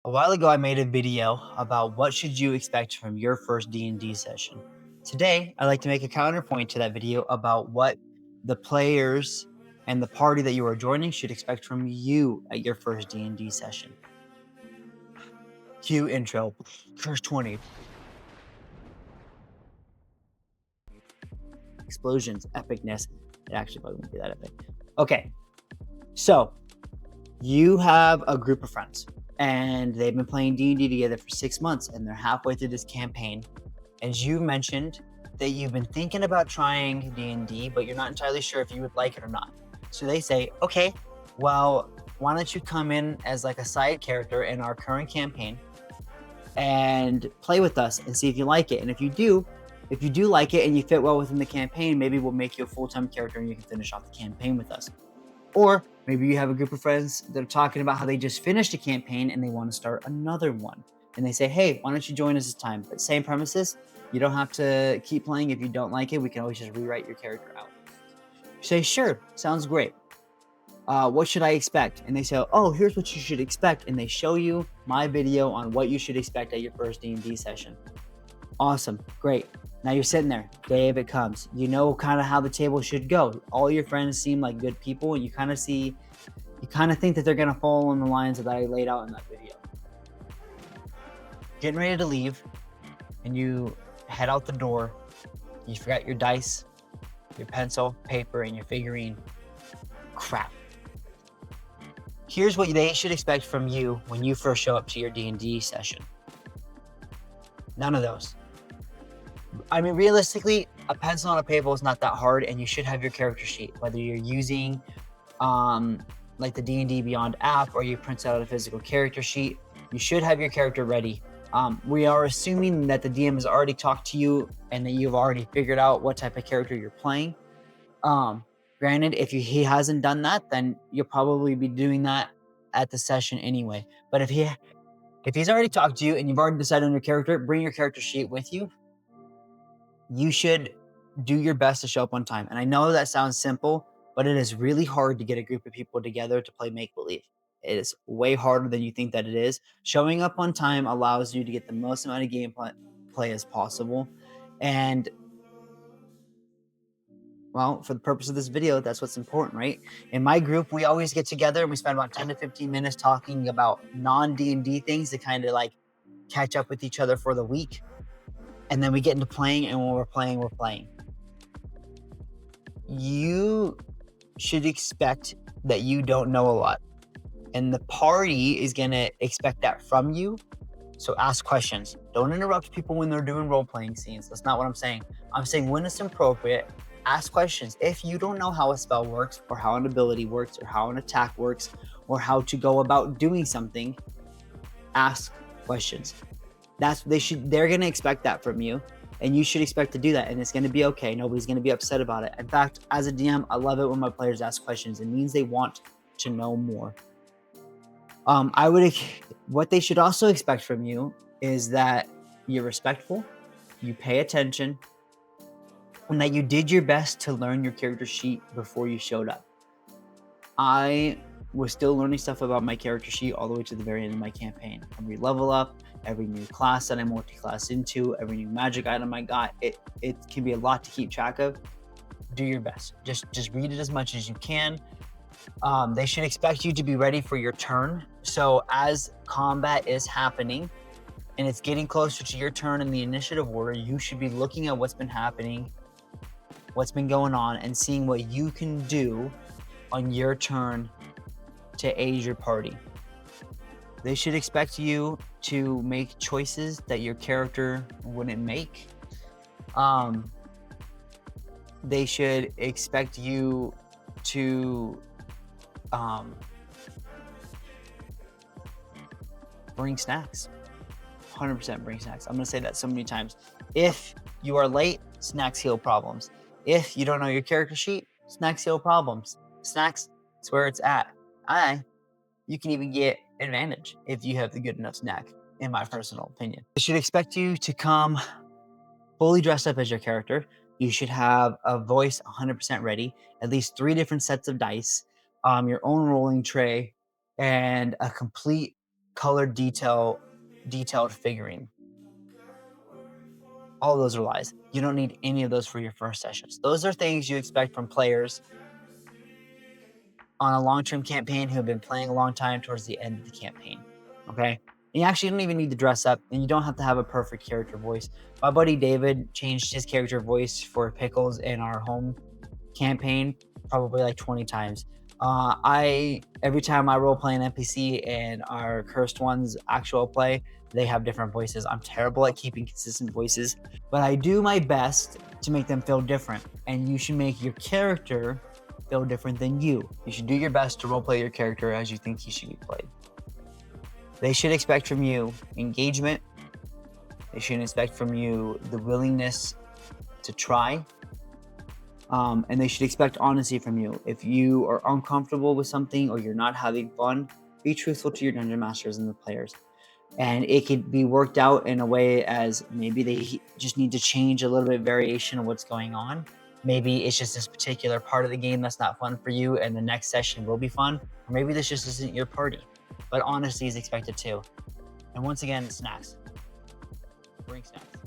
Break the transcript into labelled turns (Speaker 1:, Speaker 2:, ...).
Speaker 1: A while ago, I made a video about what should you expect from your first D&D session. Today, I'd like to make a counterpoint to that video about what the players and the party that you are joining should expect from you at your first D&D session. Cue intro. Verse 20. Explosions, epicness. It actually probably won't be that epic. Okay, so you have a group of friends and they've been playing D&D together for 6 months and they're halfway through this campaign. And you mentioned that you've been thinking about trying D&D, but you're not entirely sure if you would like it or not. So they say, okay, well, why don't you come in as like a side character in our current campaign and play with us and see if you like it. And if you do like it and you fit well within the campaign, maybe we'll make you a full-time character and you can finish off the campaign with us. Or maybe you have a group of friends that are talking about how they just finished a campaign and they want to start another one. And they say, hey, why don't you join us this time? But same premises. You don't have to keep playing if you don't like it. We can always just rewrite your character out. You say, sure, sounds great. What should I expect? And they say, oh, here's what you should expect. And they show you my video on what you should expect at your first D&D session. Awesome, great. Now you're sitting there, day of it comes. You know kind of how the table should go. All your friends seem like good people, and you kind of think that they're gonna follow on the lines that I laid out in that video. Getting ready to leave, and you head out the door. You forgot your dice, your pencil, paper, and your figurine. Crap. Here's what they should expect from you when you first show up to your D&D session. None of those. I mean, realistically, a pencil on a paper is not that hard, and you should have your character sheet, whether you're using like the D&D Beyond app or you print out a physical character sheet. You should have your character ready. We are assuming that the DM has already talked to you and that you've already figured out what type of character you're playing. Granted, if he hasn't done that, then you'll probably be doing that at the session anyway. But if he's already talked to you and you've already decided on your character, bring your character sheet with you. You should do your best to show up on time. And I know that sounds simple, but it is really hard to get a group of people together to play make-believe. It is way harder than you think that it is. Showing up on time allows you to get the most amount of gameplay as possible. And, well, for the purpose of this video, that's what's important, right? In my group, we always get together and we spend about 10 to 15 minutes talking about non-D&D things to kind of like catch up with each other for the week. And then we get into playing, and when we're playing. You should expect that you don't know a lot. And the party is going to expect that from you. So ask questions. Don't interrupt people when they're doing role-playing scenes. That's not what I'm saying. I'm saying when it's appropriate, ask questions. If you don't know how a spell works, or how an ability works, or how an attack works, or how to go about doing something, ask questions. They're going to expect that from you, and you should expect to do that, and it's going to be okay. Nobody's going to be upset about it. In fact, as a DM, I love it when my players ask questions. It means they want to know more. What they should also expect from you is that you're respectful, you pay attention, and that you did your best to learn your character sheet before you showed up. I was still learning stuff about my character sheet all the way to the very end of my campaign. Every level up, every new class that I multi-class into, every new magic item I got, it can be a lot to keep track of. Do your best. Just read it as much as you can. They should expect you to be ready for your turn. So as combat is happening and it's getting closer to your turn in the initiative order, you should be looking at what's been happening, what's been going on, and seeing what you can do on your turn to aid your party. They should expect you to make choices that your character wouldn't make. They should expect you to bring snacks. 100% bring snacks. I'm going to say that so many times. If you are late, snacks heal problems. If you don't know your character sheet, snacks heal problems. Snacks, it's where it's at. You can even get advantage if you have the good enough snack, in my personal opinion. They should expect you to come fully dressed up as your character. You should have a voice 100% ready, at least 3 different sets of dice, your own rolling tray, and a complete colored detailed figuring. All of those are lies. You don't need any of those for your first sessions. Those are things you expect from players on a long-term campaign who have been playing a long time towards the end of the campaign. Okay? And you actually don't even need to dress up, and you don't have to have a perfect character voice. My buddy David changed his character voice for Pickles in our home campaign probably like 20 times. Every time I role play an NPC and our cursed ones actual play, they have different voices. I'm terrible at keeping consistent voices, but I do my best to make them feel different. And you should make your character feel different than you. You should do your best to roleplay your character as you think he should be played. They should expect from you engagement. They should expect from you the willingness to try. And they should expect honesty from you. If you are uncomfortable with something or you're not having fun, be truthful to your dungeon masters and the players. And it could be worked out in a way as maybe they just need to change a little bit of variation of what's going on. Maybe it's just this particular part of the game that's not fun for you and the next session will be fun. Or maybe this just isn't your party. But honesty is expected too. And once again, snacks. Bring snacks.